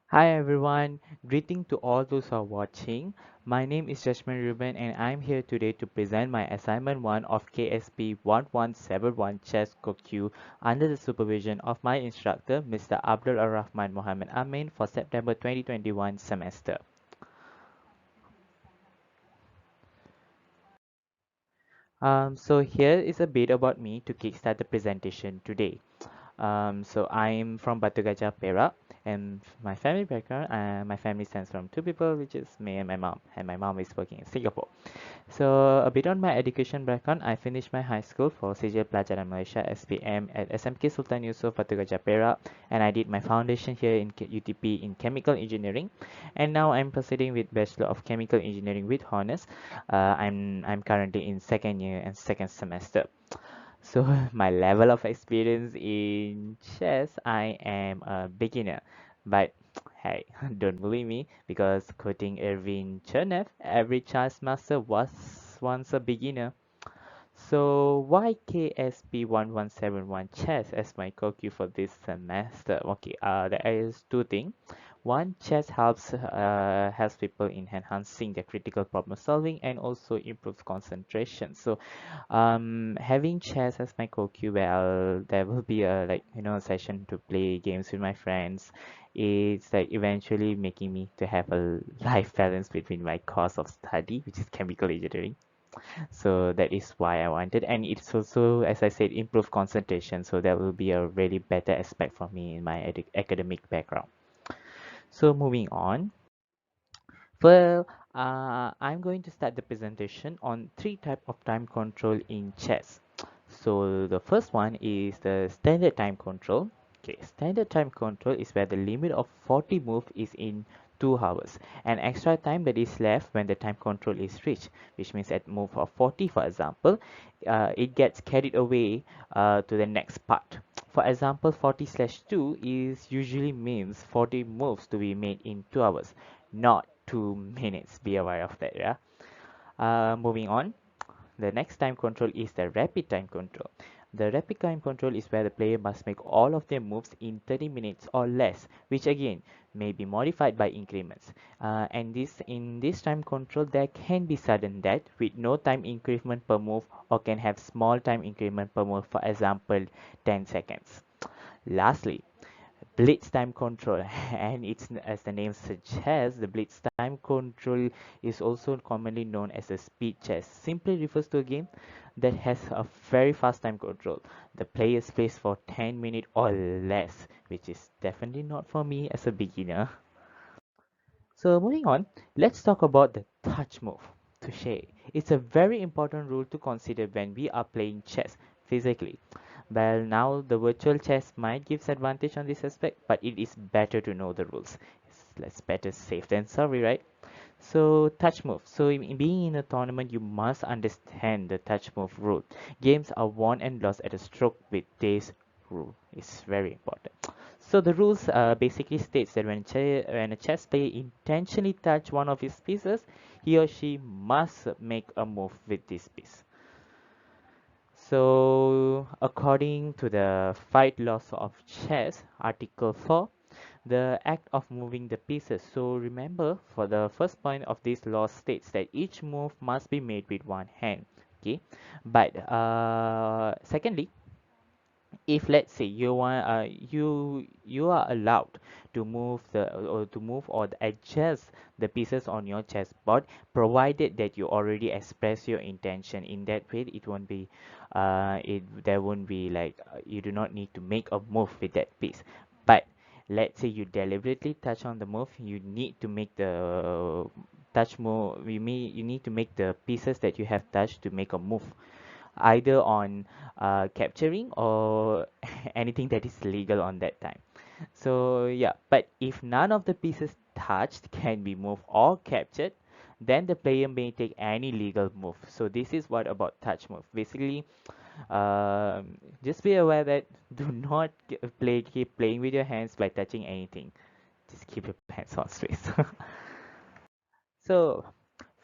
Hi everyone, greeting to all those who are watching. My name is Jashmen Reuben and I'm here today to present my assignment 1 of KSP1171 Chess Q under the supervision of my instructor Mr. Abdul-Rahman Mohammed Amin for September 2021 semester. So here is a bit about me to kickstart the presentation today. So I'm from Batu Gajah, Perak, and my family background, my family stands from two people, which is me and my mom is working in Singapore. So a bit on my education background, I finished my high school for Sijil Pelajaran Malaysia (SPM) at SMK Sultan Yusof Batu Gajah, Perak, and I did my foundation here in UTP in chemical engineering, and now I'm proceeding with Bachelor of Chemical Engineering with honors. I'm currently in second year and second semester. So my level of experience in chess, I am a beginner. But hey, don't believe me because quoting Erwin Chernev, every chess master was once a beginner. So why KSP1171 chess as my co-cue for this semester? Okay, there is two things. One, chess helps people in enhancing their critical problem solving and also improves concentration. So having chess as my co-cue, well, there will be a a session to play games with my friends. It's like eventually making me to have a life balance between my course of study, which is chemical engineering. So that is why I wanted, and it's also, as I said, improve concentration. So that will be a really better aspect for me in my academic background. So moving on. Well, I'm going to start the presentation on three type of time control in chess. So the first one is the standard time control. Okay, standard time control is where the limit of 40 move is in 2 hours, and extra time that is left when the time control is reached, which means at move of 40, for example, it gets carried away to the next part. For example, 40/2 is usually means 40 moves to be made in 2 hours, not 2 minutes. Be aware of that, yeah. Moving on, the next time control is the rapid time control. The rapid time control is where the player must make all of their moves in 30 minutes or less, which again may be modified by increments. And this in this time control, there can be sudden death with no time increment per move, or can have small time increment per move, for example 10 seconds. Lastly, blitz time control, and it's as the name suggests, the blitz time control is also commonly known as a speed chess. Simply refers to a game that has a very fast time control. The players plays for 10 minutes or less, which is definitely not for me as a beginner. So moving on, let's talk about the touch move. Touche. It's a very important rule to consider when we are playing chess physically. Well, now the virtual chess might give advantage on this aspect, but it is better to know the rules. It's less better safe than sorry, right? So touch move. So in being in a tournament, you must understand the touch move rule. Games are won and lost at a stroke with this rule. It's very important. So the rules basically states that when a chess player intentionally touch one of his pieces, he or she must make a move with this piece. So according to the fight laws of chess, Article 4, the act of moving the pieces. So remember, for the first point of this law states that each move must be made with one hand. Okay, but secondly, if let's say you are allowed to move or adjust the pieces on your chessboard, provided that you already express your intention in that way, it won't be it there won't be you do not need to make a move with that piece. But let's say you deliberately touch on the move, you need to make the touch move you need to make the pieces that you have touched to make a move, either on capturing or anything that is legal on that time. So yeah, but if none of the pieces touched can be moved or captured, then the player may take any legal move. So this is what about touch move. Basically, just be aware that do not keep playing with your hands by touching anything. Just keep your hands on space. So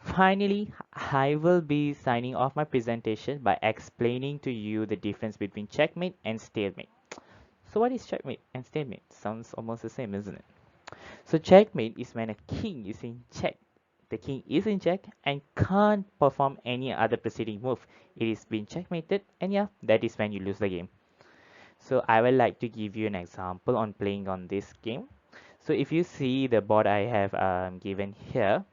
finally, I will be signing off my presentation by explaining to you the difference between checkmate and stalemate. So what is checkmate and stalemate? Sounds almost the same, isn't it? So checkmate is when a king is in check. The king is in check and can't perform any other preceding move. It is been checkmated, and yeah, that is when you lose the game. So I would like to give you an example on playing on this game. So if you see the board I have given here,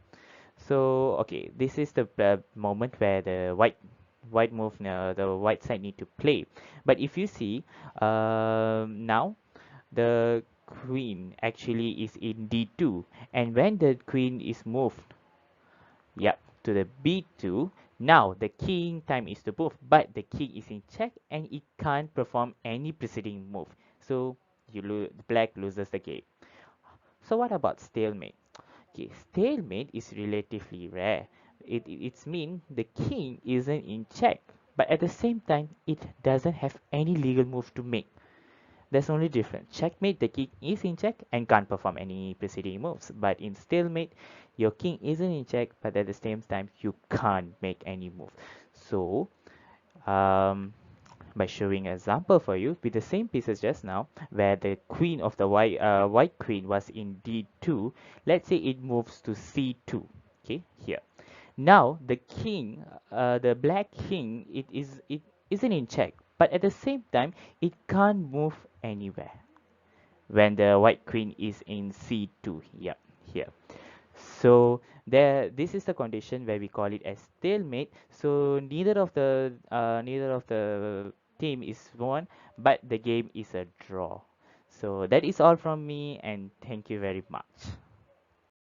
so okay, this is the moment where the white move, the white side need to play. But if you see now the queen actually is in d2, and when the queen is moved, yep, to the b2, now the king time is to move, but the king is in check and it can't perform any preceding move, so black loses the game. So what about stalemate? Okay, stalemate is relatively rare. It's mean the king isn't in check, but at the same time it doesn't have any legal move to make. There's only difference. Checkmate, the king is in check and can't perform any preceding moves. But in stalemate, your king isn't in check, but at the same time, you can't make any move. So, um, by showing an example for you with the same pieces just now, where the queen of the white queen was in d2, let's say it moves to c2. Okay, here. Now the king, the black king, it isn't in check, but at the same time, it can't move anywhere when the white queen is in c2. Yeah, here. So this is the condition where we call it as stalemate. So neither of the team is won, but the game is a draw. So that is all from me, and thank you very much.